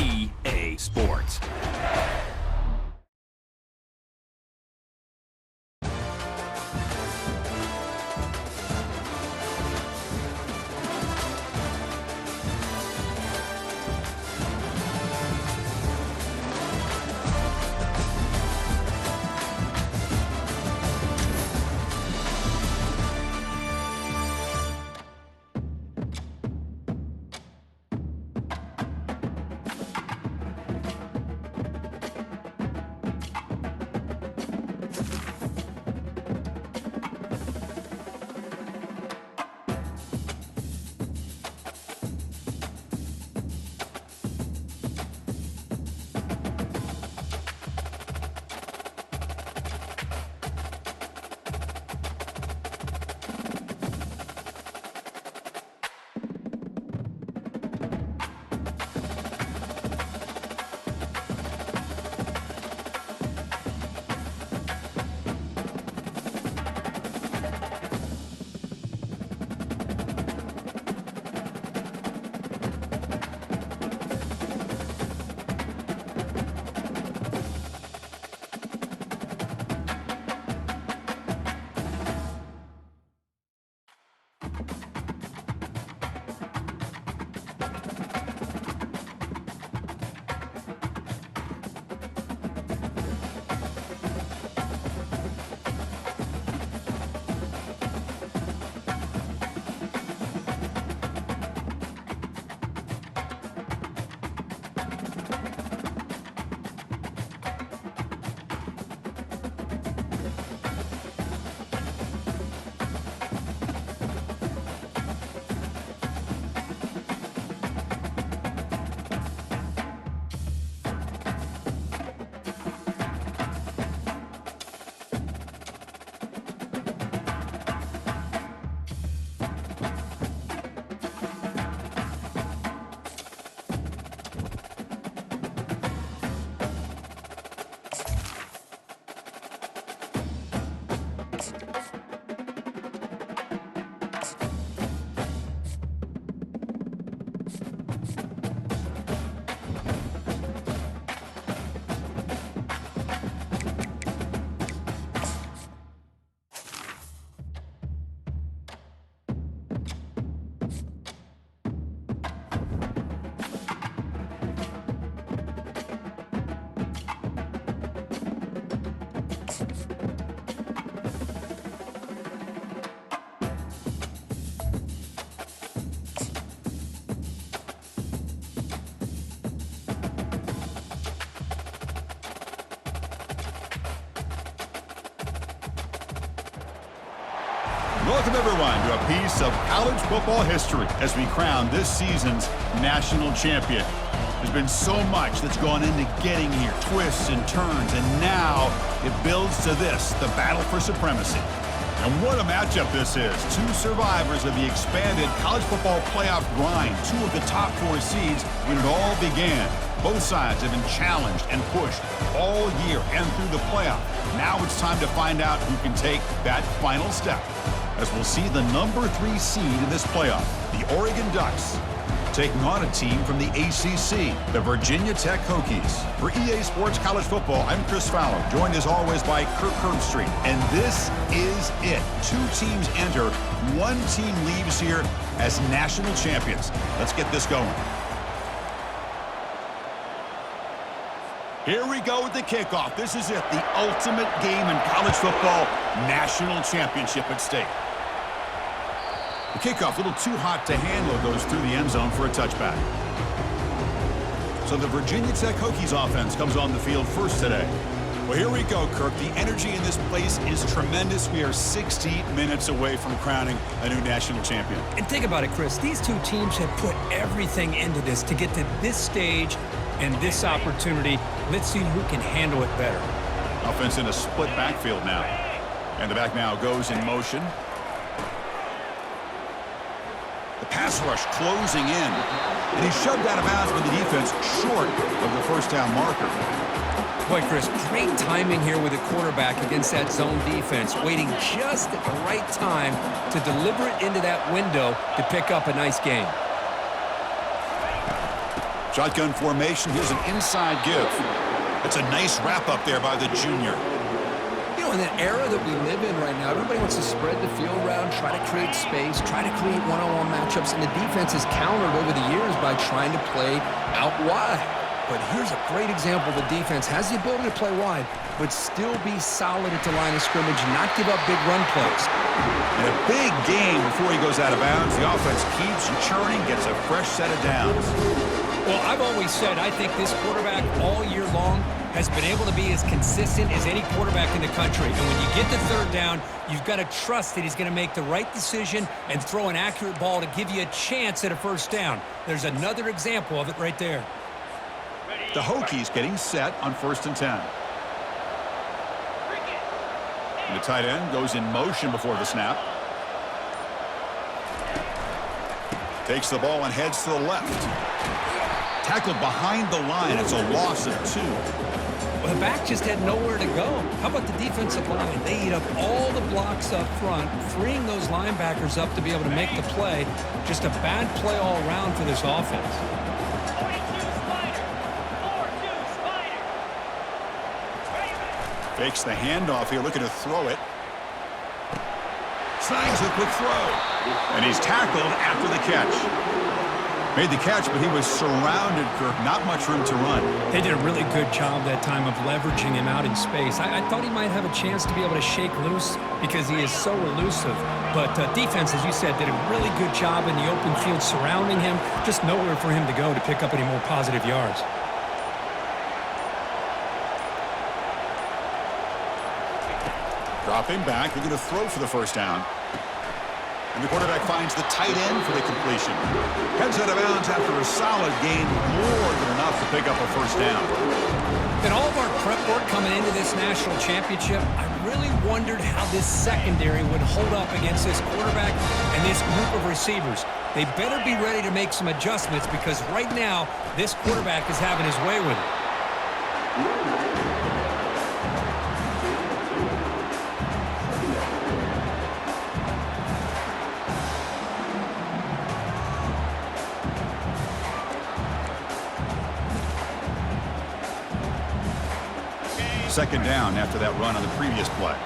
EA Sports. Welcome, everyone, to a piece of college football history as we crown this season's national champion. There's been so much that's gone into getting here, twists and turns, and now it builds to this, the battle for supremacy. And what a matchup this is. Two survivors of the expanded college football playoff grind, two of the top four seeds when it all began. Both sides have been challenged and pushed all year and through the playoff. Now it's time to find out who can take that final step, as we'll see the number 3 seed in this playoff, the Oregon Ducks, taking on a team from the ACC, the Virginia Tech Hokies. For EA Sports College Football, I'm Chris Fowler, joined as always by Kirk Herbstreit. And this is it. 2 teams enter, 1 team leaves here as national champions. Let's get this going. Here we go with the kickoff. This is it, the ultimate game in college football, national championship at stake. The kickoff, a little too hot to handle, goes through the end zone for a touchback. So the Virginia Tech Hokies offense comes on the field first today. Well, here we go, Kirk. The energy in this place is tremendous. We are 60 minutes away from crowning a new national champion. And think about it, Chris. These two teams have put everything into this to get to this stage and this opportunity. Let's see who can handle it better. Offense in a split backfield now. And the back now goes in motion. The pass rush closing in. And he's shoved out of bounds with the defense short of the first down marker. Boy, Chris, great timing here with the quarterback against that zone defense, waiting just at the right time to deliver it into that window to pick up a nice gain. Shotgun formation. Here's an inside give. That's a nice wrap up there by the junior. You know, in that era that we live in right now, everybody wants to spread the field around, try to create space, try to create one-on-one matchups, and the defense has countered over the years by trying to play out wide. But here's a great example. The defense has the ability to play wide, but still be solid at the line of scrimmage, not give up big run plays. In a big game before he goes out of bounds, the offense keeps churning, gets a fresh set of downs. Well, I've always said I think this quarterback all year long has been able to be as consistent as any quarterback in the country. And when you get the third down, you've got to trust that he's going to make the right decision and throw an accurate ball to give you a chance at a first down. There's another example of it right there. The Hokies getting set on 1st and 10. And the tight end goes in motion before the snap. Takes the ball and heads to the left. Tackled behind the line. It's a loss of 2. Well, the back just had nowhere to go. How about the defensive line? They eat up all the blocks up front, freeing those linebackers up to be able to make the play. Just a bad play all around for this offense. Fakes the handoff here, looking to throw it. Snags a quick throw. And he's tackled after the catch. Made the catch, but he was surrounded, Kirk. Not much room to run. They did a really good job that time of leveraging him out in space. I thought he might have a chance to be able to shake loose because he is so elusive. But defense, as you said, did a really good job in the open field surrounding him. Just nowhere for him to go to pick up any more positive yards. Dropping back, they're going to throw for the first down. And the quarterback finds the tight end for the completion. Heads out of bounds after a solid gain, more than enough to pick up a first down. In all of our prep work coming into this national championship, I really wondered how this secondary would hold up against this quarterback and this group of receivers. They better be ready to make some adjustments because right now, this quarterback is having his way with it. Second down after that run on the previous play.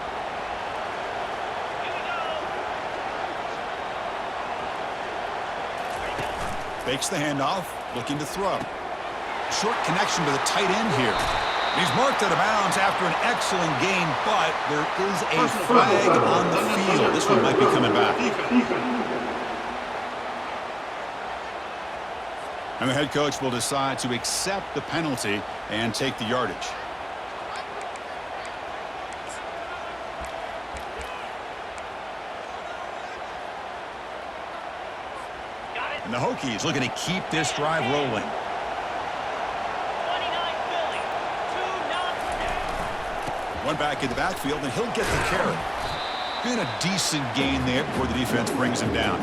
Fakes the handoff, looking to throw. Short connection to the tight end here. He's marked out of bounds after an excellent gain, but there is a flag on the field. This one might be coming back. And the head coach will decide to accept the penalty and take the yardage. And the Hokies looking to keep this drive rolling. One back in the backfield, and he'll get the carry. Been a decent gain there before the defense brings him down.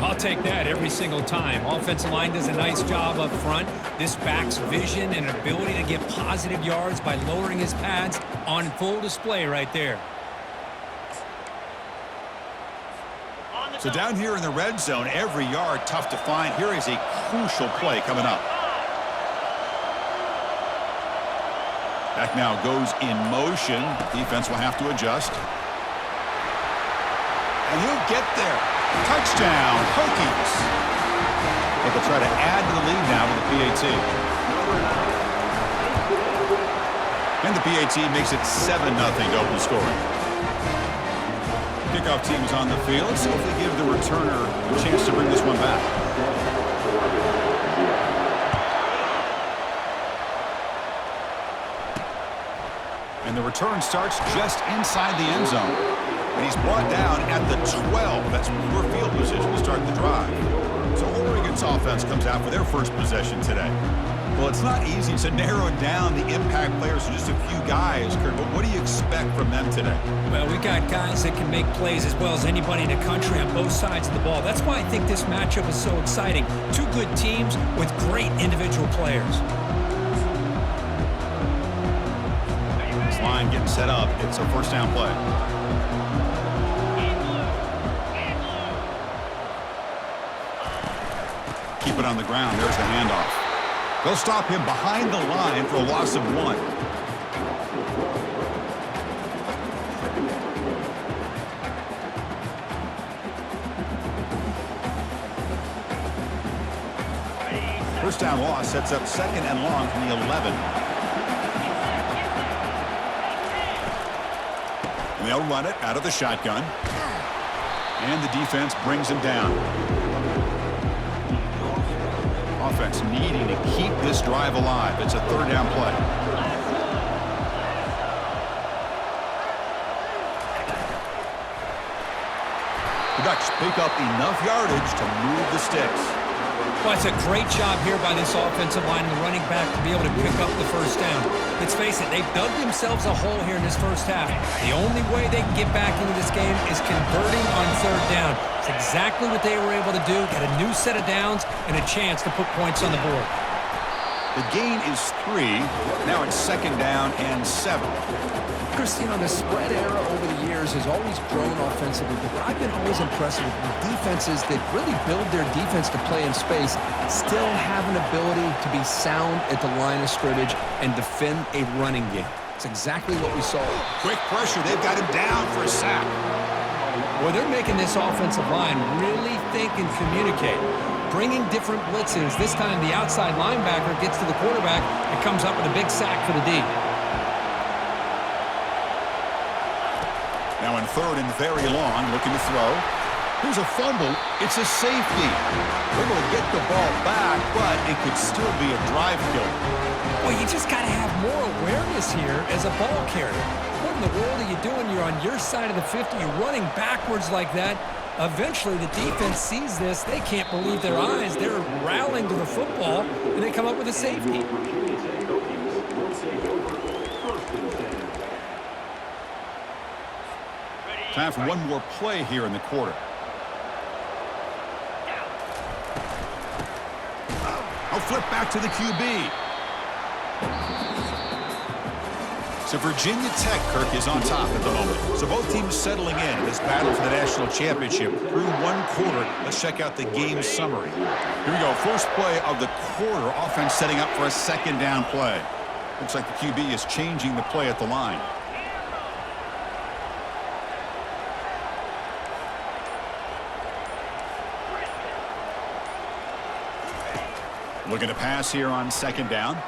I'll take that every single time. Offensive line does a nice job up front. This back's vision and ability to get positive yards by lowering his pads on full display right there. So down here in the red zone, every yard tough to find. Here is a crucial play coming up. Back now goes in motion. Defense will have to adjust. And he'll get there. Touchdown, Hokies. But they'll try to add to the lead now with the PAT. And the PAT makes it 7-0 to open scoring. Kickoff team is on the field, so if they give the returner a chance to bring this one back. And the return starts just inside the end zone. And he's brought down at the 12. That's poor field position to start the drive. So Oregon's offense comes out for their first possession today. Well, it's not easy to narrow down the impact players to just a few guys, Kurt, but what do you expect from them today? Well, we got guys that can make plays as well as anybody in the country on both sides of the ball. That's why I think this matchup is so exciting. Two good teams with great individual players. This line getting set up. It's a first down play. Keep it on the ground. There's the handoff. They'll stop him behind the line for a loss of 1. First down loss sets up 2nd and long from the 11. And they'll run it out of the shotgun. And the defense brings him down. Offense needing to keep this drive alive. It's a 3rd down play. The Ducks pick up enough yardage to move the sticks. Well, it's a great job here by this offensive line and the running back to be able to pick up the first down. Let's face it, they've dug themselves a hole here in this first half. The only way they can get back into this game is converting on 3rd down. It's exactly what they were able to do, get a new set of downs and a chance to put points on the board. The gain is 3. Now it's 2nd down and 7. Christine, the spread era over the years has always grown offensively, but I've been always impressed with defenses that really build their defense to play in space, still have an ability to be sound at the line of scrimmage and defend a running game. It's exactly what we saw. Quick pressure. They've got him down for a sack. Well, they're making this offensive line really think and communicate. Bringing different blitzes. This time the outside linebacker gets to the quarterback and comes up with a big sack for the D. Now in 3rd and very long, looking to throw. Here's a fumble. It's a safety. They're going to get the ball back, but it could still be a drive killer. Well, you just got to have more awareness here as a ball carrier. What in the world are you doing? You're on your side of the 50. You're running backwards like that. Eventually, the defense sees this. They can't believe their eyes. They're rallying to the football, and they come up with a safety. Time for one more play here in the quarter. I'll flip back to the QB. So Virginia Tech, Kirk, is on top at the moment. So both teams settling in this battle for the national championship through 1 quarter. Let's check out the game summary. Here we go. First play of the quarter. Offense setting up for a 2nd down play. Looks like the QB is changing the play at the line. Looking to pass here on 2nd down.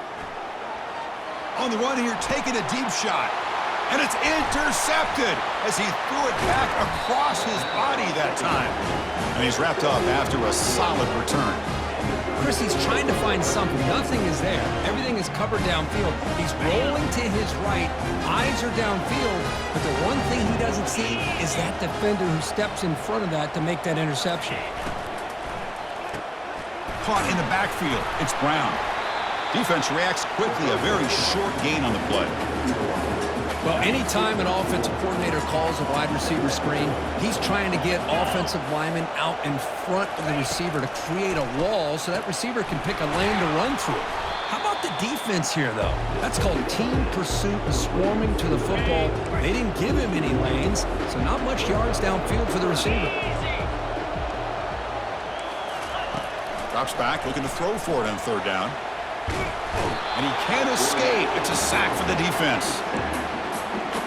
On the run here, taking a deep shot. And it's intercepted as he threw it back across his body that time. And he's wrapped up after a solid return. Chris, he's trying to find something. Nothing is there. Everything is covered downfield. He's rolling to his right. Eyes are downfield. But the one thing he doesn't see is that defender who steps in front of that to make that interception. Caught in the backfield. It's Brown. Defense reacts quickly. A very short gain on the play. Well, anytime an offensive coordinator calls a wide receiver screen, he's trying to get offensive linemen out in front of the receiver to create a wall so that receiver can pick a lane to run through. How about the defense here, though? That's called team pursuit and swarming to the football. They didn't give him any lanes, so not much yards downfield for the receiver. Drops back, looking to throw for it on 3rd down. And he can't escape. It's a sack for the defense.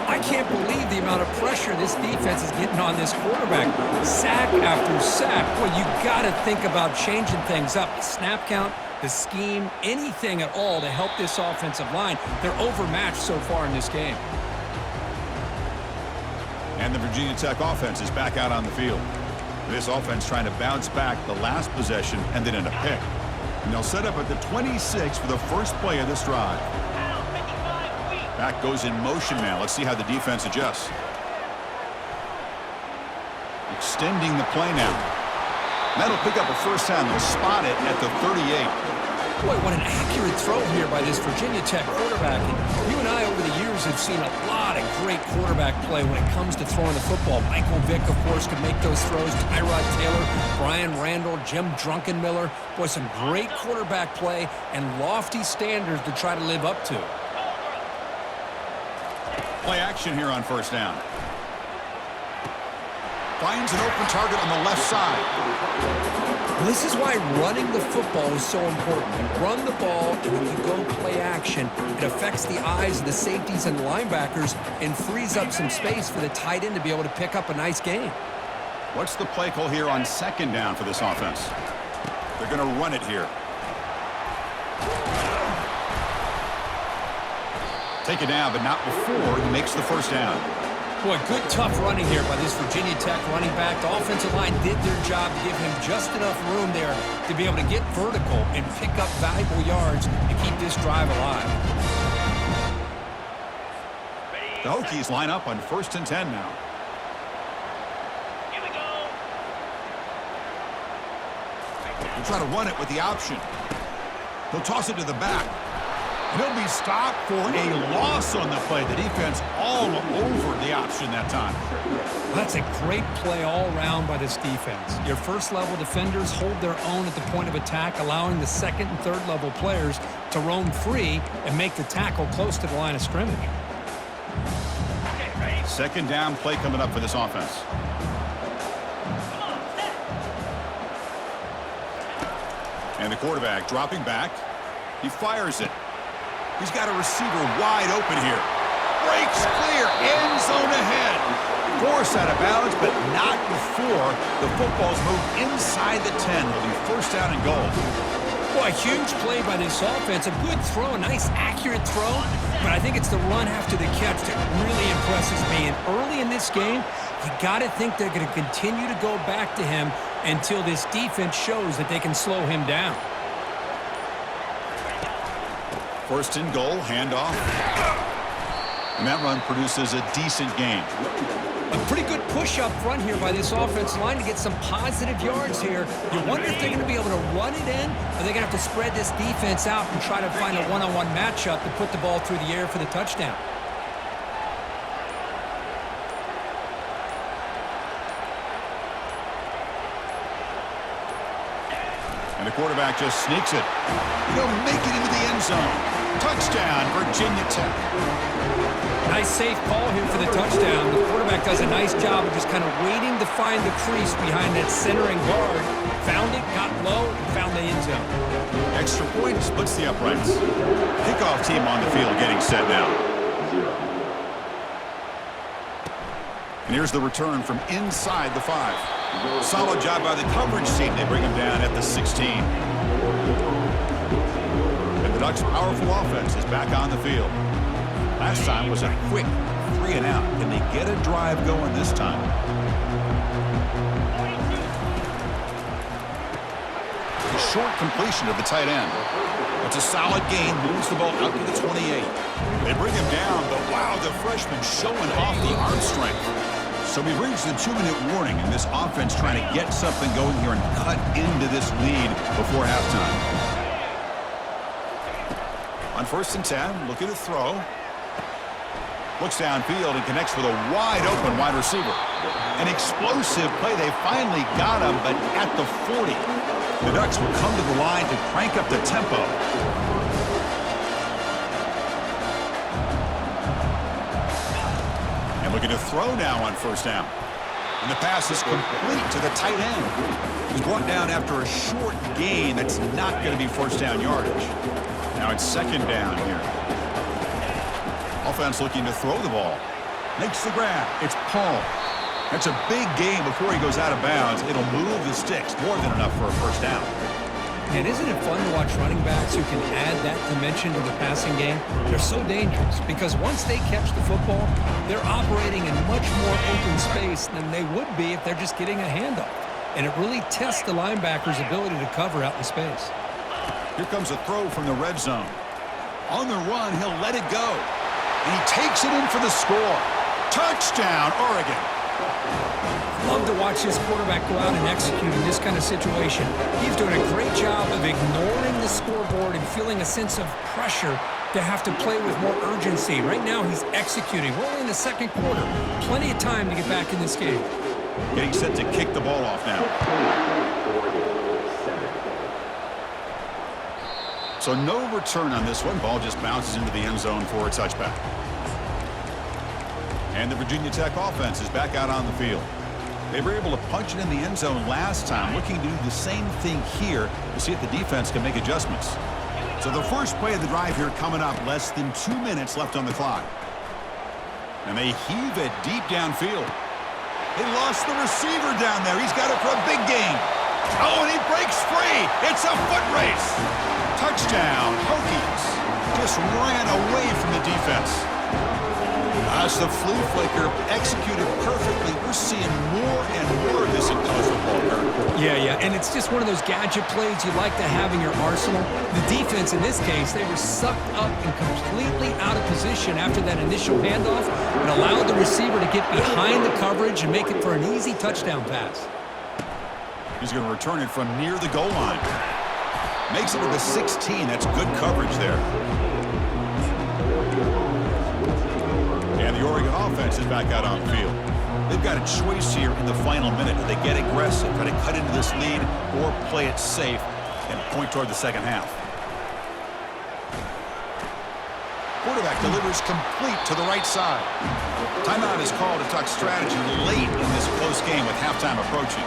I can't believe the amount of pressure this defense is getting on this quarterback. Sack after sack. Well, you got to think about changing things up. The snap count, the scheme, anything at all to help this offensive line. They're overmatched so far in this game. And the Virginia Tech offense is back out on the field. This offense trying to bounce back the last possession and then in a pick. And they'll set up at the 26 for the first play of this drive. Back goes in motion now. Let's see how the defense adjusts. Extending the play now. That'll pick up a first down. They'll spot it at the 38. Boy, what an accurate throw here by this Virginia Tech quarterback. And you and I over the years have seen a lot of great quarterback play when it comes to throwing the football. Michael Vick, of course, could make those throws. Tyrod Taylor, Brian Randall, Jim Druckenmiller. Boy, some great quarterback play and lofty standards to try to live up to. Play action here on first down. Finds an open target on the left side. This is why running the football is so important. You run the ball, and when you go play action, it affects the eyes of the safeties and linebackers and frees up some space for the tight end to be able to pick up a nice gain. What's the play call here on second down for this offense? They're going to run it here. Take it down, but not before he makes the first down. Boy, good tough running here by this Virginia Tech running back. The offensive line did their job to give him just enough room there to be able to get vertical and pick up valuable yards to keep this drive alive. The Hokies line up on 1st and 10 now. Here we go. He'll try to run it with the option. He'll toss it to the back. And he'll be stopped for a loss on the play. The defense all over the option that time. That's a great play all around by this defense. Your first-level defenders hold their own at the point of attack, allowing the second and third-level players to roam free and make the tackle close to the line of scrimmage. Second down play coming up for this offense. And the quarterback dropping back. He fires it. He's got a receiver wide open here. Breaks clear. End zone ahead. Forced out of bounds, but not before the football's moved inside the 10. It'll be first down and goal. Boy, a huge play by this offense. A good throw, a nice accurate throw. But I think it's the run after the catch that really impresses me. And early in this game, you got to think they're going to continue to go back to him until this defense shows that they can slow him down. First and goal, handoff. And that run produces a decent gain. A pretty good push up front here by this offensive line to get some positive yards here. You wonder if they're going to be able to run it in, or they're going to have to spread this defense out and try to find a one-on-one matchup to put the ball through the air for the touchdown. And the quarterback just sneaks it. He'll make it into the end zone. Touchdown, Virginia Tech. Nice safe call here for the touchdown. The quarterback does a nice job of just kind of waiting to find the crease behind that centering guard. Found it, got low, and found the end zone. Extra point splits the uprights. Kickoff team on the field getting set now. And here's the return from inside the 5. Solid job by the coverage team. They bring him down at the 16. And the Ducks' powerful offense is back on the field. Last time was a quick 3 and out. Can they get a drive going this time? A short completion of the tight end. It's a solid gain. Moves the ball out to the 28. They bring him down, but wow, the freshman showing off the arm strength. So we've reached the 2-minute warning, and this offense trying to get something going here and cut into this lead before halftime. On 1st and 10, looking to throw. Looks downfield and connects with a wide-open wide receiver. An explosive play. They finally got him, but at the 40. The Ducks will come to the line to crank up the tempo. And looking to throw now on 1st down. And the pass is complete to the tight end. He's brought down after a short gain. That's not going to be first down yardage. Now it's 2nd down here. Offense looking to throw the ball. Makes the grab. It's Paul. That's a big gain before he goes out of bounds. It'll move the sticks. More than enough for a first down. And isn't it fun to watch running backs who can add that dimension to the passing game? They're so dangerous because once they catch the football, they're operating in much more open space than they would be if they're just getting a handoff. And it really tests the linebacker's ability to cover out in space. Here comes a throw from the red zone. On the run, he'll let it go. And he takes it in for the score. Touchdown, Oregon. Love to watch this quarterback go out and execute in this kind of situation. He's doing a great job of ignoring the scoreboard and feeling a sense of pressure to have to play with more urgency. Right now, he's executing. We're only in the 2nd quarter. Plenty of time to get back in this game. Getting set to kick the ball off now. So no return on this one. Ball just bounces into the end zone for a touchback. And the Virginia Tech offense is back out on the field. They were able to punch it in the end zone last time, looking to do the same thing here to see if the defense can make adjustments. So the first play of the drive here coming up, less than 2 minutes left on the clock. And they heave it deep downfield. They lost the receiver down there. He's got it for a big gain. Oh, and he breaks free. It's a foot race. Touchdown, Hokies. Just ran away from the defense. As the flea flicker executed perfectly, we're seeing more and more of this in college football, Kurt. Yeah, and it's just one of those gadget plays you like to have in your arsenal. The defense, in this case, they were sucked up and completely out of position after that initial handoff and allowed the receiver to get behind the coverage and make it for an easy touchdown pass. He's going to return it from near the goal line. Makes it to the 16. That's good coverage there. And the Oregon offense is back out on the field. They've got a choice here in the final minute. Do they get aggressive, try to cut into this lead, or play it safe and point toward the second half? Quarterback delivers complete to the right side. Timeout is called to talk strategy late in this close game with halftime approaching.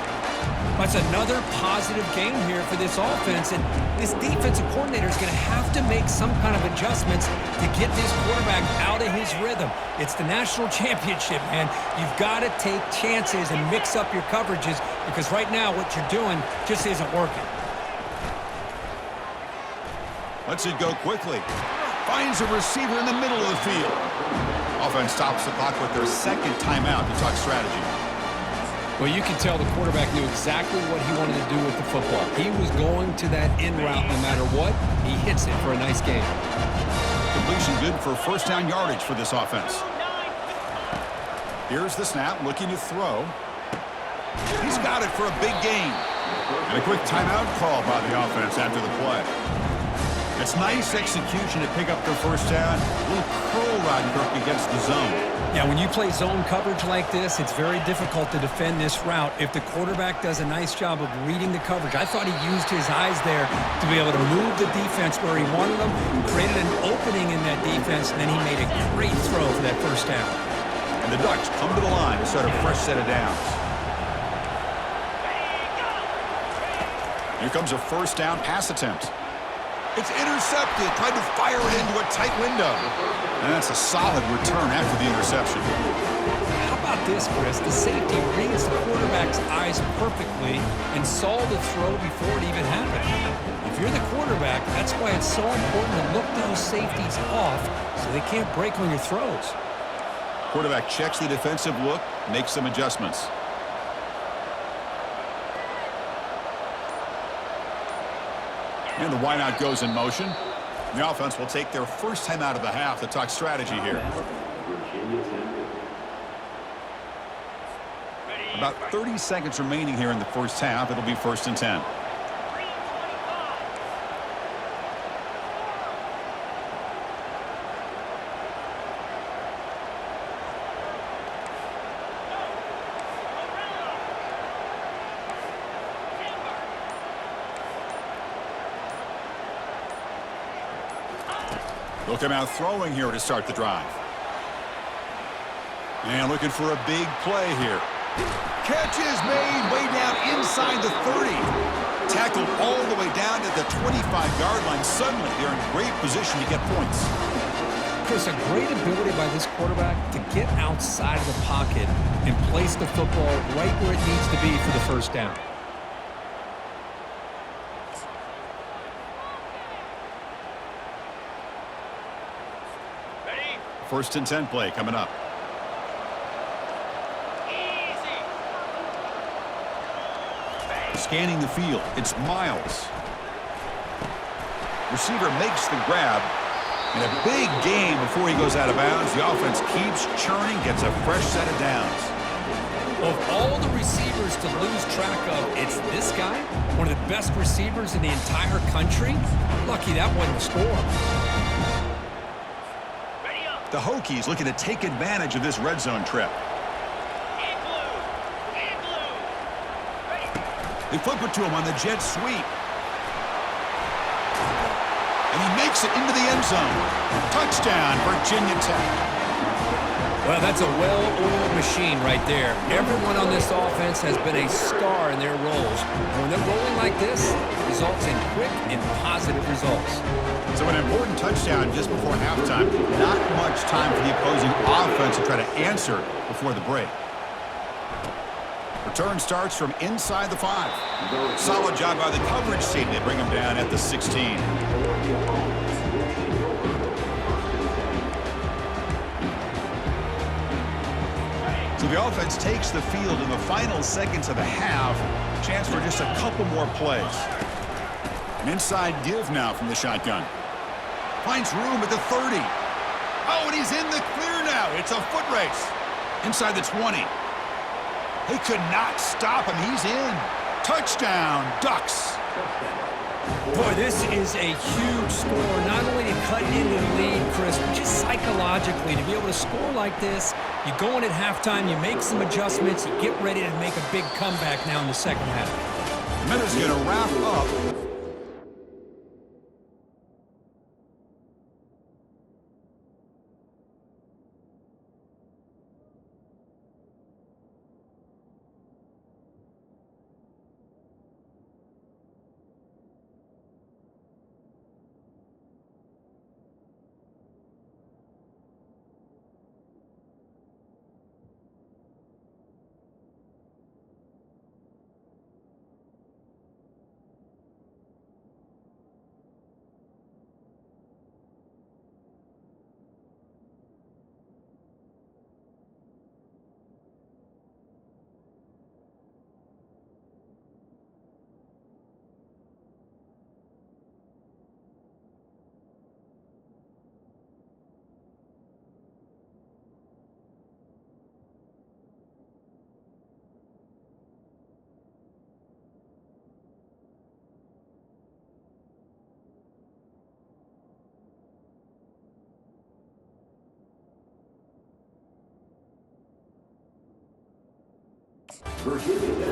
That's another positive game here for this offense, and this defensive coordinator is going to have to make some kind of adjustments to get this quarterback out of his rhythm. It's the national championship, man. You've got to take chances and mix up your coverages because right now what you're doing just isn't working. Lets it go quickly. Finds a receiver in the middle of the field. Offense stops the clock with their second timeout to talk strategy. Well, you can tell the quarterback knew exactly what he wanted to do with the football. He was going to that in route no matter what. He hits it for a nice gain. Completion good for first down yardage for this offense. Here's the snap, looking to throw. He's got it for a big gain. And a quick timeout call by the offense after the play. It's nice execution to pick up their first down. A little curl rod, Kirk, against the zone. Yeah, when you play zone coverage like this, it's very difficult to defend this route if the quarterback does a nice job of reading the coverage. I thought he used his eyes there to be able to move the defense where he wanted them, created an opening in that defense, and then he made a great throw for that first down. And the Ducks come to the line to start a fresh set of downs. Here comes a first down pass attempt. It's intercepted, tried to fire it into a tight window. And that's a solid return after the interception. How about this, Chris? The safety reads the quarterback's eyes perfectly and saw the throw before it even happened. If you're the quarterback, that's why it's so important to look those safeties off so they can't break on your throws. Quarterback checks the defensive look, makes some adjustments. And the wideout goes in motion. The offense will take their first time out of the half to talk strategy here. About 30 seconds remaining here in the first half. It'll be 1st and 10. They'll come out throwing here to start the drive. And looking for a big play here. Catch is made way down inside the 30. Tackled all the way down to the 25-yard line. Suddenly, they're in great position to get points. Chris, a great ability by this quarterback to get outside of the pocket and place the football right where it needs to be for the first down. First and 10 play coming up. Scanning the field, it's Miles. Receiver makes the grab. And a big gain before he goes out of bounds. The offense keeps churning, gets a fresh set of downs. Of all the receivers to lose track of, it's this guy, one of the best receivers in the entire country. Lucky that wasn't the score. The Hokies looking to take advantage of this red zone trip. They flip it to him on the jet sweep. And he makes it into the end zone. Touchdown, Virginia Tech. Well, that's a well-oiled machine right there. Everyone on this offense has been a star in their roles. And when they're rolling like this, it results in quick and positive results. So an important touchdown just before halftime. Not much time for the opposing offense to try to answer before the break. Return starts from inside the 5. Solid job by the coverage team. They bring him down at the 16. So the offense takes the field in the final seconds of the half. Chance for just a couple more plays. An inside give now from the shotgun. Finds room at the 30. Oh, and he's in the clear now. It's a foot race. Inside the 20. He could not stop him. He's in. Touchdown, Ducks. Boy, this is a huge score. Not only to cut into the lead, Chris, but just psychologically to be able to score like this. You go in at halftime, you make some adjustments, you get ready to make a big comeback now in the second half. Minutes going to wrap up.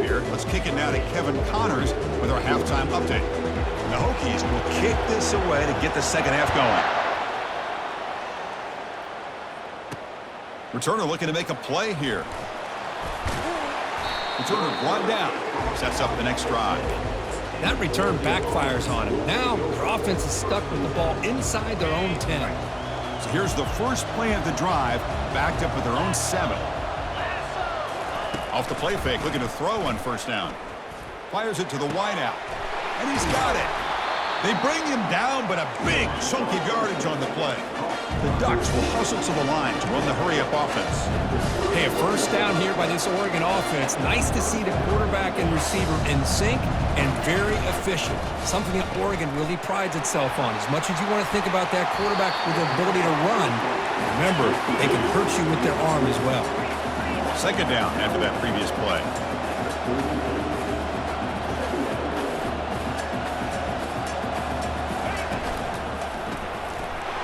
Here, let's kick it now to Kevin Connors with our halftime update. The Hokies will kick this away to get the second half going. Returner looking to make a play here. Returner brought down. Sets up the next drive. That return backfires on him. Now their offense is stuck with the ball inside their own 10. So here's the first play of the drive, backed up with their own 7. Off the play fake, looking to throw on first down. Fires it to the wideout, and he's got it. They bring him down, but a big chunk of yardage on the play. The Ducks will hustle to the line to run the hurry-up offense. Hey, a first down here by this Oregon offense. Nice to see the quarterback and receiver in sync and very efficient. Something that Oregon really prides itself on. As much as you want to think about that quarterback with the ability to run, remember, they can hurt you with their arm as well. Second down after that previous play.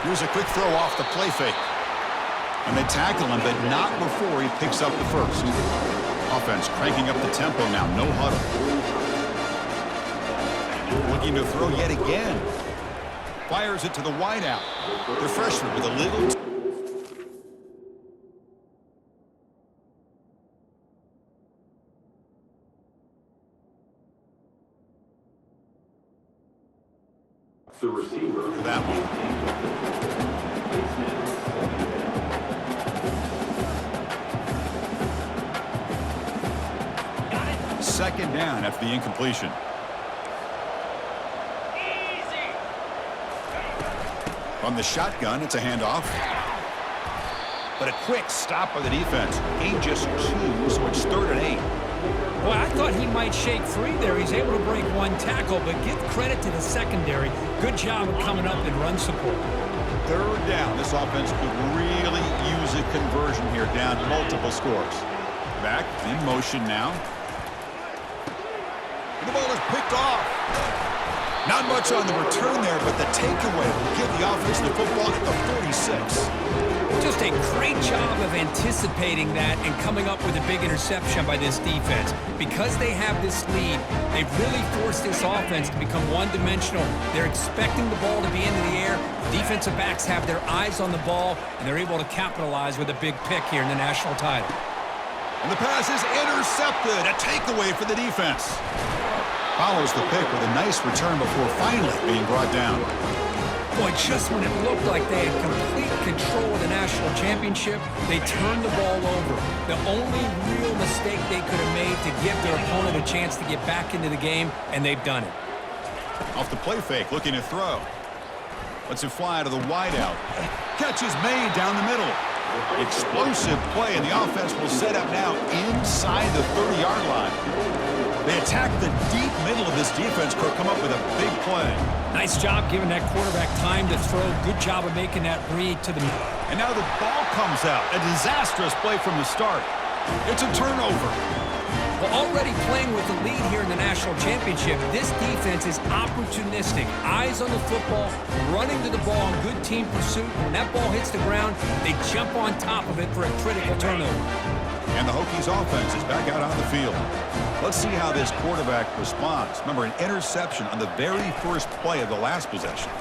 Here's a quick throw off the play fake. And they tackle him, but not before he picks up the first. Offense cranking up the tempo now, no huddle. Looking to throw yet again. Fires it to the wideout. The freshman with a little... The receiver. For that one. Second down after the incompletion. From the shotgun, it's a handoff. But a quick stop by the defense. Gain just 2, so it's 3rd and 8. Well, I thought he might shake free there. He's able to break one tackle, but give credit to the secondary. Good job of coming up in run support. 3rd down. This offense could really use a conversion here, down multiple scores. Back in motion now. The ball is picked off. Not much on the return there, but the takeaway will give the offense the football at the 46. Just a great job of anticipating that and coming up with a big interception by this defense. Because they have this lead, they've really forced this offense to become one-dimensional. They're expecting the ball to be into the air. The defensive backs have their eyes on the ball, and they're able to capitalize with a big pick here in the national title. And the pass is intercepted. A takeaway for the defense. Follows the pick with a nice return before finally being brought down. Boy, just when it looked like they had complete control of the national championship, they turned the ball over. The only real mistake they could have made to give their opponent a chance to get back into the game, and they've done it. Off the play fake, looking to throw. Lets it fly to the wideout. Catch is made down the middle. Explosive play, and the offense will set up now inside the 30-yard line. They attack the deep middle of this defense, could come up with a big play. Nice job giving that quarterback time to throw. Good job of making that read to the... And now the ball comes out. A disastrous play from the start. It's a turnover. Well, already playing with the lead here in the national championship, this defense is opportunistic. Eyes on the football, running to the ball in good team pursuit. When that ball hits the ground, they jump on top of it for a critical turnover. And the Hokies offense is back out on the field. Let's see how this quarterback responds. Remember, an interception on the very first play of the last possession.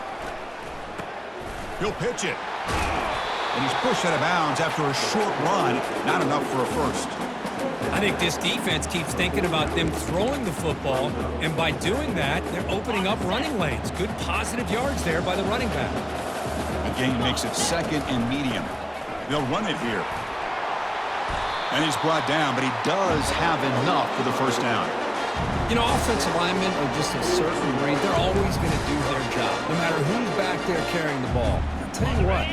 He'll pitch it. And he's pushed out of bounds after a short run. Not enough for a first. I think this defense keeps thinking about them throwing the football, and by doing that, they're opening up running lanes. Good positive yards there by the running back. The game makes it second and medium. They'll run it here. And he's brought down, but he does have enough for the first down. You know, offensive linemen are just a certain breed. They're always going to do their job, no matter who's back there carrying the ball. I'll tell you what,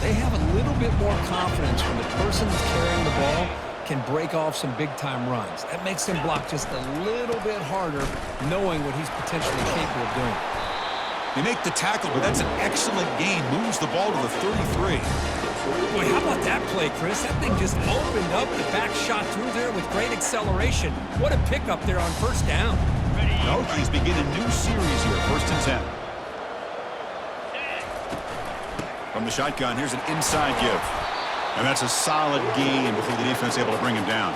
they have a little bit more confidence when the person that's carrying the ball can break off some big-time runs. That makes them block just a little bit harder, knowing what he's potentially capable of doing. They make the tackle, but that's an excellent gain. Moves the ball to the 33. Boy, how about that play, Chris? That thing just opened up. The back shot through there with great acceleration. What a pickup there on first down. The Hokies begin a new series here, 1st and 10. From the shotgun, here's an inside give. And that's a solid gain before the defense able to bring him down.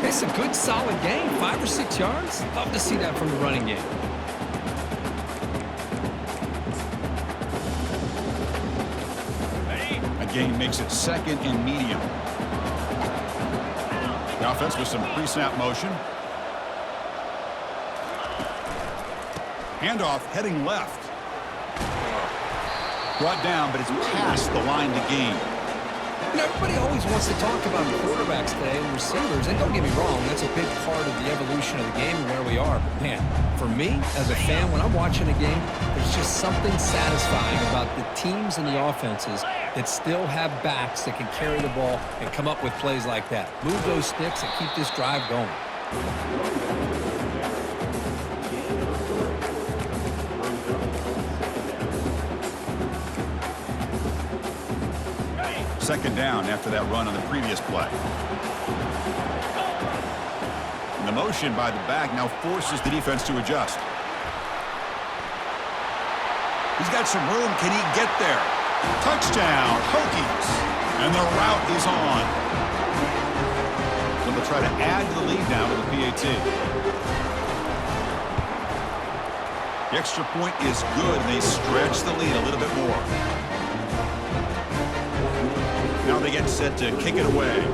It's a good, solid gain. 5 or 6 yards. Love to see that from the running game. Gain makes it second and medium. The offense with some pre-snap motion. Handoff heading left. Brought down, but it's past the line to gain. You know, everybody always wants to talk about quarterbacks today and receivers, and don't get me wrong, that's a big part of the evolution of the game and where we are. But man, for me, as a fan, when I'm watching a game, there's just something satisfying about the teams and the offenses that still have backs that can carry the ball and come up with plays like that. Move those sticks and keep this drive going. Second down after that run on the previous play. And the motion by the back now forces the defense to adjust. He's got some room. Can he get there? Touchdown, Hokies. And the route is on. So they'll try to add to the lead now with the PAT. The extra point is good, and they stretch the lead a little bit more. Now they get set to kick it away.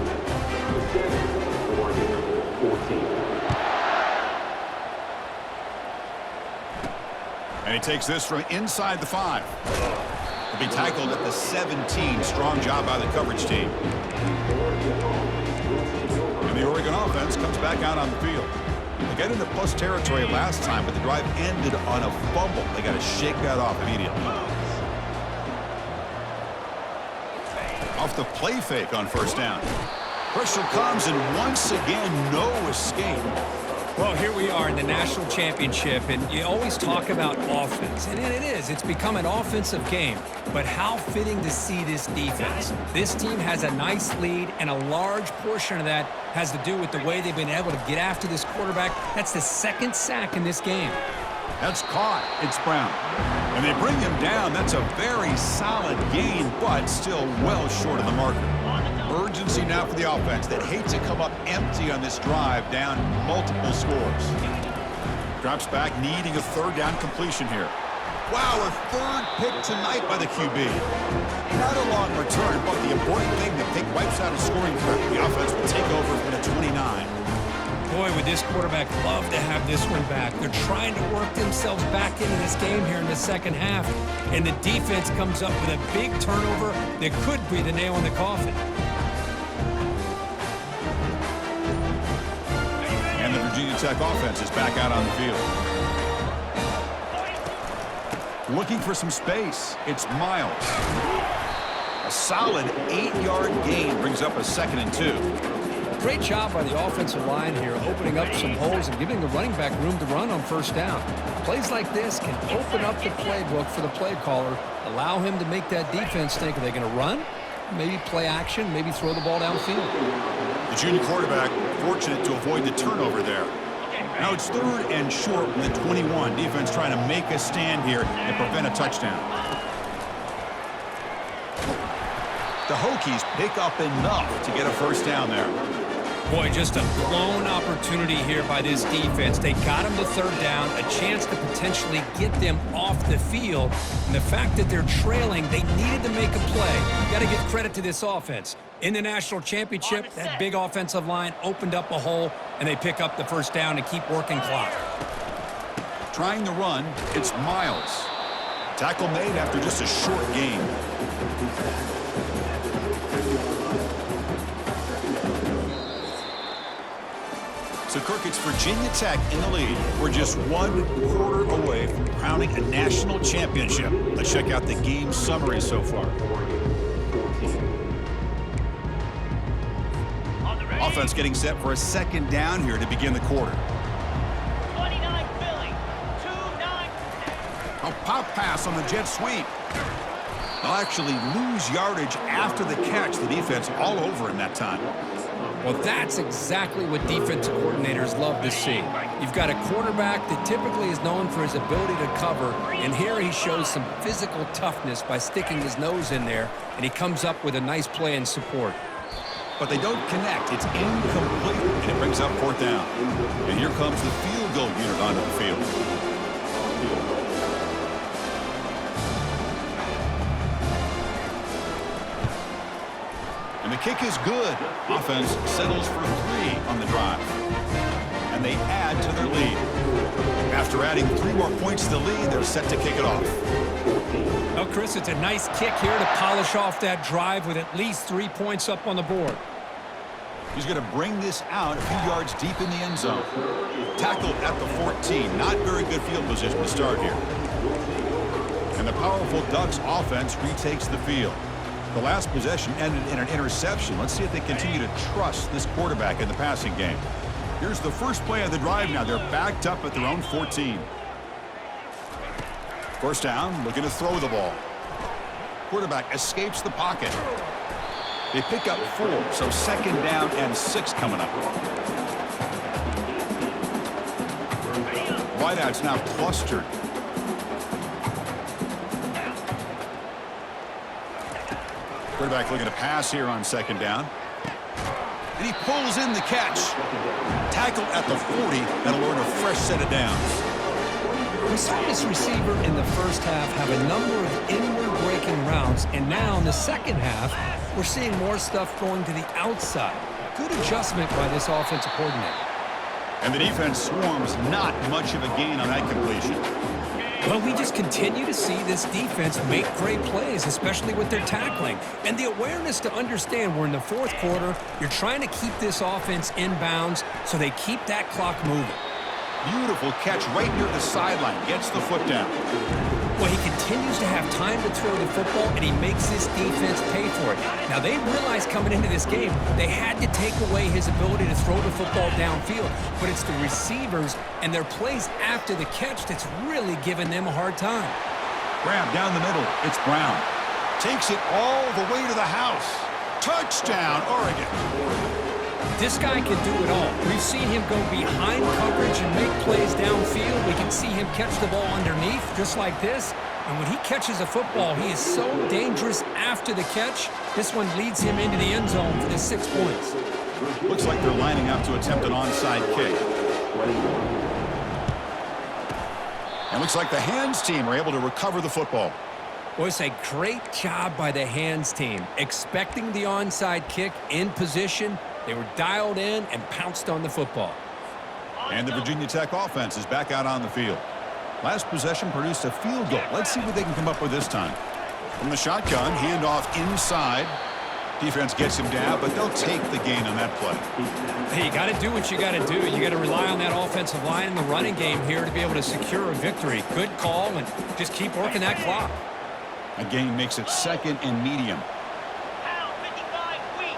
And he takes this from inside the 5. He'll be tackled at the 17. Strong job by the coverage team. And the Oregon offense comes back out on the field. They got into plus territory last time, but the drive ended on a fumble. They got to shake that off immediately. Off the play fake on first down. Pressure comes, and once again, no escape. Well, here we are in the national championship, and you always talk about offense, and it is. It's become an offensive game. But how fitting to see this defense. This team has a nice lead, and a large portion of that has to do with the way they've been able to get after this quarterback. That's the second sack in this game. That's caught. It's Brown. And they bring him down. That's a very solid gain, but still well short of the marker. Urgency now for the offense that hates to come up empty on this drive, down multiple scores. Drops back, needing a third down completion here. Wow, a third pick tonight by the QB. Not a long return, but the important thing, the pick wipes out a scoring threat. The offense will take over from the 29. Boy, would this quarterback love to have this one back. They're trying to work themselves back into this game here in the second half, and the defense comes up with a big turnover that could be the nail in the coffin. And the Virginia Tech offense is back out on the field. Looking for some space. It's Miles. A solid 8-yard gain brings up a 2nd and 2. Great job by the offensive line here, opening up some holes and giving the running back room to run on first down. Plays like this can open up the playbook for the play caller, allow him to make that defense think, are they going to run? Maybe play action, maybe throw the ball downfield. The junior quarterback fortunate to avoid the turnover there. Now it's 3rd and short from the 21. Defense trying to make a stand here and prevent a touchdown. The Hokies pick up enough to get a first down there. Boy, just a blown opportunity here by this defense. They got him to 3rd down, a chance to potentially get them off the field. And the fact that they're trailing, they needed to make a play. You got to give credit to this offense. In the national championship, that big offensive line opened up a hole, and they pick up the first down and keep working clock. Trying to run, it's Miles. Tackle made after just a short gain. So, Kirk, it's Virginia Tech in the lead. We're just 1 quarter away from crowning a national championship. Let's check out the game summary so far. Offense getting set for a 2nd down here to begin the quarter. 29 Philly, 2-9. A pop pass on the jet sweep. They'll actually lose yardage after the catch. The defense all over in that time. Well, that's exactly what defensive coordinators love to see. You've got a quarterback that typically is known for his ability to cover, and here he shows some physical toughness by sticking his nose in there, and he comes up with a nice play in support. But they don't connect. It's incomplete, and it brings up 4th down. And here comes the field goal unit onto the field. And the kick is good. Offense settles for 3 on the drive. And they add to their lead. After adding 3 more points to the lead, they're set to kick it off. Well, Chris, it's a nice kick here to polish off that drive with at least 3 points up on the board. He's going to bring this out a few yards deep in the end zone. Tackled at the 14. Not very good field position to start here. And the powerful Ducks offense retakes the field. The last possession ended in an interception. Let's see if they continue to trust this quarterback in the passing game. Here's the first play of the drive now. They're backed up at their own 14. First down, looking to throw the ball. Quarterback escapes the pocket. They pick up 4, so 2nd down and 6 coming up. Wideouts now clustered. Quarterback looking to pass here on 2nd down. And he pulls in the catch. Tackled at the 40. That'll earn a fresh set of downs. We saw this receiver in the first half have a number of inward breaking routes, and now in the second half, we're seeing more stuff going to the outside. Good adjustment by this offensive coordinator. And the defense swarms, not much of a gain on that completion. Well, we just continue to see this defense make great plays, especially with their tackling. And the awareness to understand we're in the 4th quarter, you're trying to keep this offense in bounds so they keep that clock moving. Beautiful catch right near the sideline. Gets the foot down. Well, he continues to have time to throw the football, and he makes his defense pay for it. Now, they realized coming into this game they had to take away his ability to throw the football downfield, but it's the receivers and their plays after the catch that's really giving them a hard time. Grab down the middle. It's Brown. Takes it all the way to the house. Touchdown, Oregon. This guy can do it all. We've seen him go behind coverage and make plays downfield. We can see him catch the ball underneath, just like this. And when he catches a football, he is so dangerous after the catch. This one leads him into the end zone for the 6 points. Looks like they're lining up to attempt an onside kick. And looks like the hands team are able to recover the football. Well, it's a great job by the hands team. Expecting the onside kick in position, they were dialed in and pounced on the football. And the Virginia Tech offense is back out on the field. Last possession produced a field goal. Let's see what they can come up with this time. From the shotgun, handoff inside. Defense gets him down, but they'll take the gain on that play. Hey, you got to do what you got to do. You got to rely on that offensive line in the running game here to be able to secure a victory. Good call, and just keep working that clock. A gain makes it 2nd and medium. Pound 55 weak.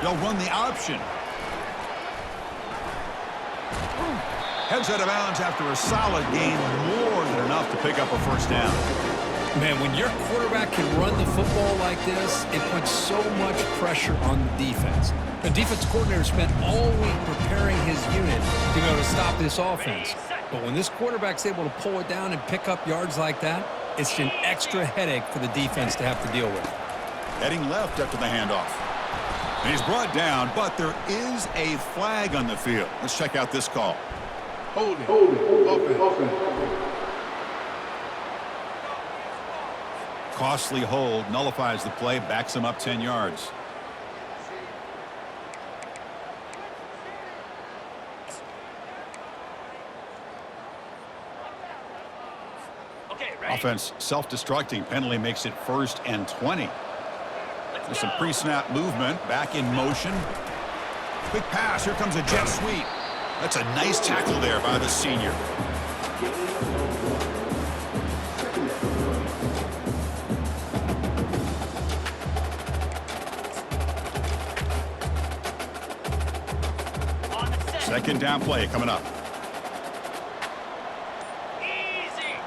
They'll run the option. Heads out of bounds after a solid gain, more than enough to pick up a first down. Man, when your quarterback can run the football like this, it puts so much pressure on the defense. The defense coordinator spent all week preparing his unit to be able to stop this offense. But when this quarterback's able to pull it down and pick up yards like that, it's an extra headache for the defense to have to deal with. Heading left after the handoff. And he's brought down, but there is a flag on the field. Let's check out this call. Holding. Offense. Costly hold, nullifies the play, backs him up 10 yards. Okay, ready? Offense self-destructing. Penalty makes it 1st and 20. There's some pre-snap movement. Back in motion. Quick pass. Here comes a jet sweep. That's a nice tackle there by the senior. On the set. 2nd down play coming up. Easy.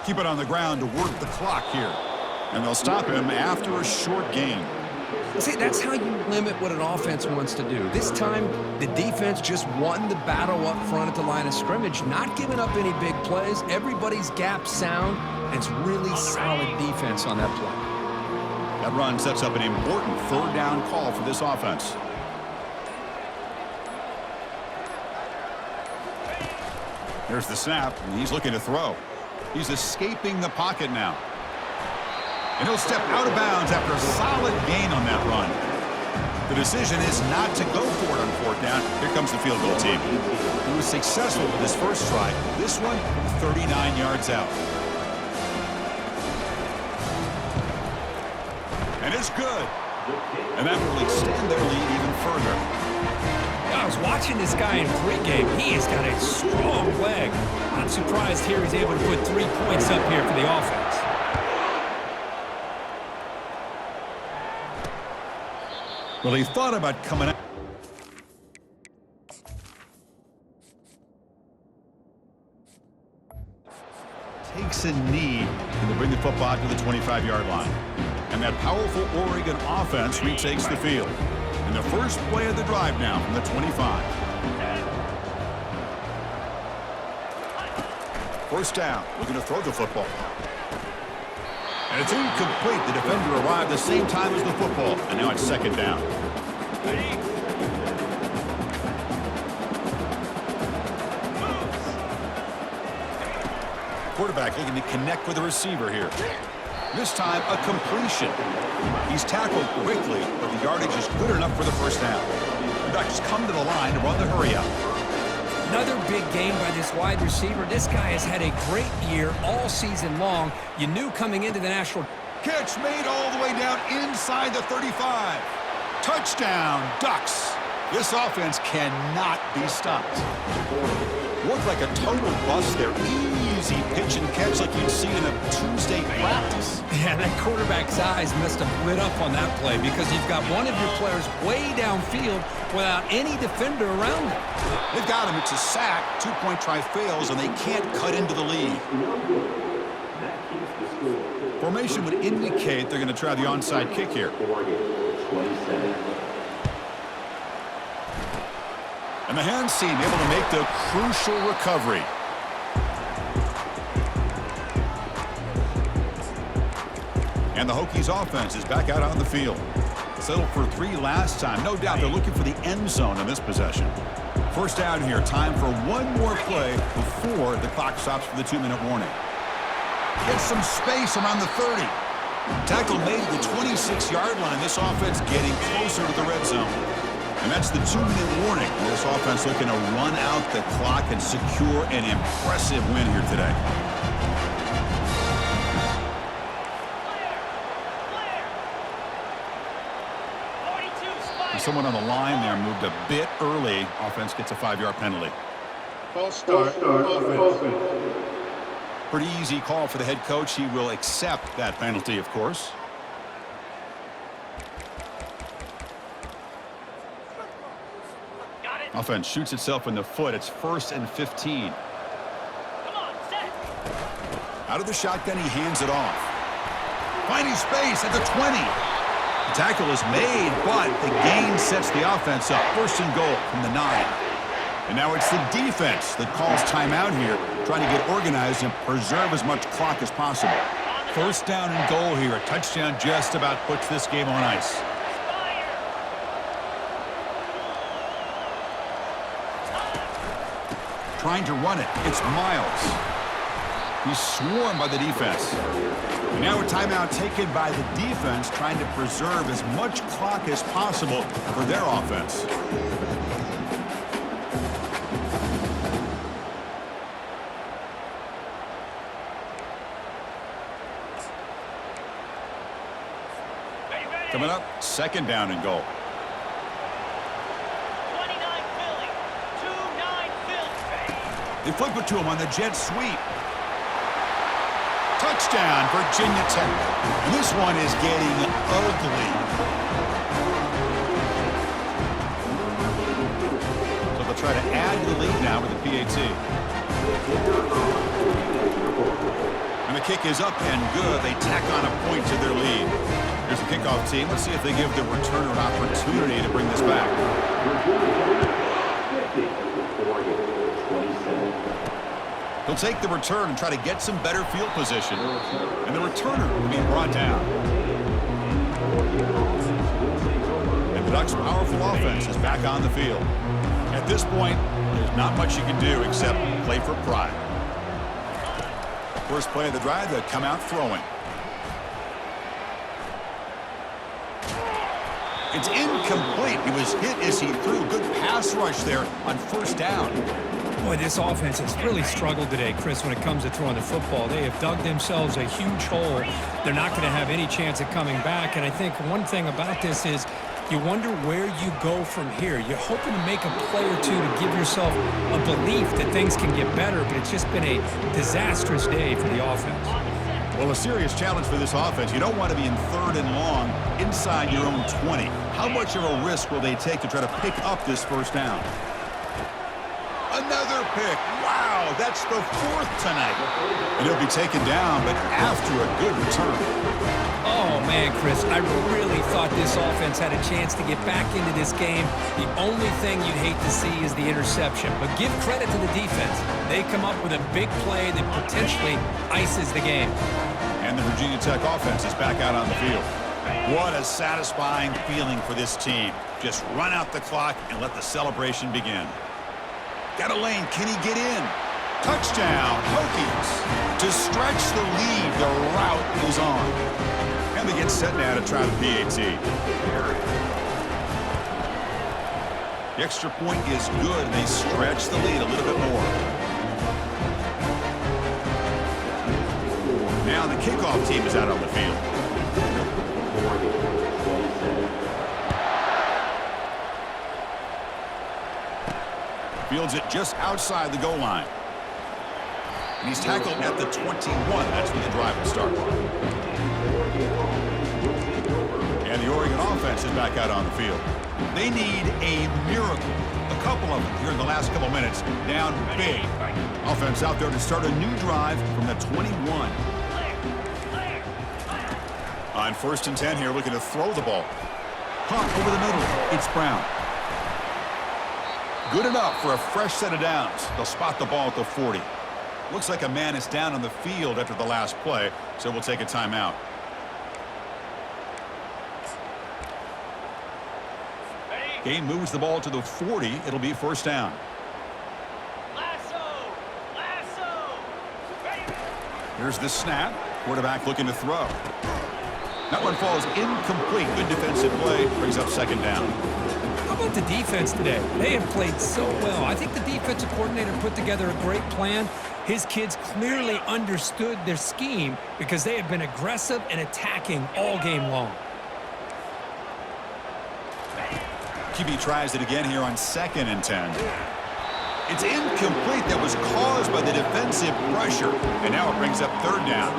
Keep it on the ground to work the clock here. And they'll stop him after a short gain. See, that's how you limit what an offense wants to do. This time, the defense just won the battle up front at the line of scrimmage, not giving up any big plays. Everybody's gap sound, and it's really solid defense on that play. That run sets up an important 3rd down call for this offense. Here's the snap, and he's looking to throw. He's escaping the pocket now. And he'll step out of bounds after a solid gain on that run. The decision is not to go for it on 4th down. Here comes the field goal team. He was successful with his first try. This one, 39 yards out. And it's good. And that will extend their lead even further. I was watching this guy in pregame. He has got a strong leg. Not surprised here he's able to put 3 points up here for the offense. Well, he thought about coming out. Takes a knee, and they bring the football to the 25-yard line. And that powerful Oregon offense retakes the field. And the first play of the drive now from the 25. 1st down, looking to throw the football. And it's incomplete. The defender arrived the same time as the football. And now it's 2nd down. Quarterback looking to connect with the receiver here. This time, a completion. He's tackled quickly, but the yardage is good enough for the 1st down. The Ducks come to the line to run the hurry up. Another big game by this wide receiver. This guy has had a great year all season long. You knew coming into the national. Catch made all the way down inside the 35. Touchdown, Ducks. This offense cannot be stopped. Looked like a total bust there. Easy pitch and catch like you'd see in a Tuesday practice. Yeah, that quarterback's eyes must have lit up on that play because you've got one of your players way downfield without any defender around him. They've got him. It's a sack. 2-point try fails, and they can't cut into the lead. Formation would indicate they're going to try the onside kick here. And the hands team able to make the crucial recovery. And the Hokies offense is back out on the field. Settled for 3 last time. No doubt they're looking for the end zone in this possession. First down here. Time for one more play before the clock stops for the 2-minute warning. Gets some space around the 30. Tackle made at the 26-yard line. This offense getting closer to the red zone. And that's the 2-minute warning. This offense looking to run out the clock and secure an impressive win here today. Someone on the line there moved a bit early. Offense gets a 5-yard penalty. False start. Offense. Pretty easy call for the head coach. He will accept that penalty, of course. Got it. Offense shoots itself in the foot. It's 1st and 15. Come on, set. Out of the shotgun, he hands it off. Finding space at the 20. The tackle is made, but the gain sets the offense up. 1st and goal from the 9. And now it's the defense that calls timeout here, trying to get organized and preserve as much clock as possible. 1st down and goal here. A touchdown just about puts this game on ice. Trying to run it. It's Miles. He's swarmed by the defense. And now a timeout taken by the defense, trying to preserve as much clock as possible for their offense. Coming up, 2nd down and goal. 29 Philly. 2-9 Philly. They flip it to him on the jet sweep. Touchdown, Virginia Tech. And this one is getting ugly. So they'll try to add to the lead now with the PAT. And the kick is up and good. They tack on a point to their lead. Here's the kickoff team. Let's see if they give the returner an opportunity to bring this back. He'll take the return and try to get some better field position. And the returner will be brought down. And the Ducks' powerful offense is back on the field. At this point, there's not much you can do except play for pride. First play of the drive, they'll come out throwing. It's incomplete. He was hit as he threw. Good pass rush there on 1st down. Boy, this offense has really struggled today, Chris, when it comes to throwing the football. They have dug themselves a huge hole. They're not going to have any chance of coming back. And I think one thing about this is you wonder where you go from here. You're hoping to make a play or two to give yourself a belief that things can get better, but it's just been a disastrous day for the offense. Well, a serious challenge for this offense. You don't want to be in 3rd and long inside your own 20. How much of a risk will they take to try to pick up this 1st down? Another pick. Wow, that's the 4th tonight. And he'll be taken down, but after a good return. Oh, man, Chris, I really thought this offense had a chance to get back into this game. The only thing you'd hate to see is the interception. But give credit to the defense. They come up with a big play that potentially ices the game. And the Virginia Tech offense is back out on the field. What a satisfying feeling for this team. Just run out the clock and let the celebration begin. Got a lane. Can he get in? Touchdown, Hokies. To stretch the lead, the route is on. And they get set now to try the PAT. The extra point is good. They stretch the lead a little bit more. Now the kickoff team is out on the field. Fields it just outside the goal line. And he's tackled at the 21. That's when the drive will start. And the Oregon offense is back out on the field. They need a miracle. A couple of them here in the last couple minutes. Down big. Offense out there to start a new drive from the 21. On 1st and 10 here, looking to throw the ball. Pump over the middle. It's Brown. Good enough for a fresh set of downs. They'll spot the ball at the 40. Looks like a man is down on the field after the last play, so we'll take a timeout. Game moves the ball to the 40. It'll be 1st down. Here's the snap. Quarterback looking to throw. That one falls incomplete. Good defensive play. Brings up 2nd down. How about the defense today? They have played so well. I think the defensive coordinator put together a great plan. His kids clearly understood their scheme because they have been aggressive and attacking all game long. QB tries it again here on 2nd and 10. It's incomplete. That was caused by the defensive pressure. And now it brings up 3rd down.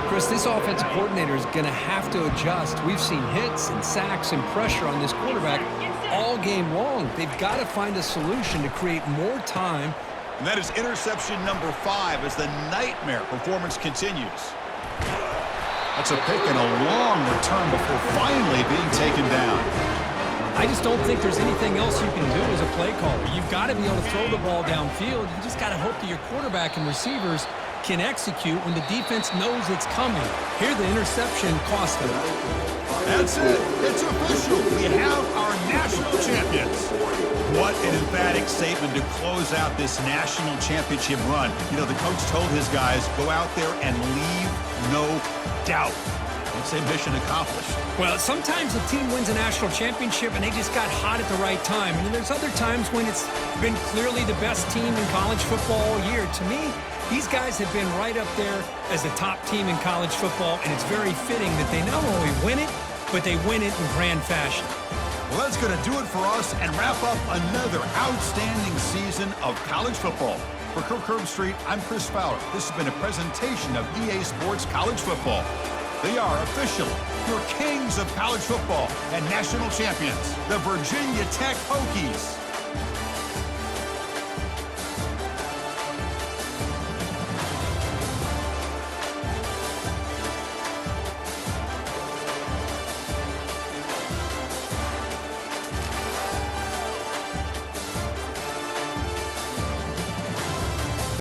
Chris, this offensive coordinator is going to have to adjust. We've seen hits and sacks and pressure on this quarterback all game long. They've got to find a solution to create more time. And that is interception number 5 as the nightmare performance continues. That's a pick and a long return before finally being taken down. I just don't think there's anything else you can do as a play caller. You've got to be able to throw the ball downfield. You just got to hope that your quarterback and receivers can execute when the defense knows it's coming. Here, the interception cost them. That's it. It's official. We have our national champions. What an emphatic statement to close out this national championship run. You know, the coach told his guys, go out there and leave no doubt. It's a mission accomplished. Well, sometimes a team wins a national championship and they just got hot at the right time. And then there's other times when it's been clearly the best team in college football all year. To me, these guys have been right up there as the top team in college football, and it's very fitting that they not only win it, but they win it in grand fashion. Well, that's going to do it for us and wrap up another outstanding season of college football. For Kirk Herbstreit, I'm Chris Fowler. This has been a presentation of EA Sports College Football. They are officially your kings of college football and national champions, the Virginia Tech Hokies.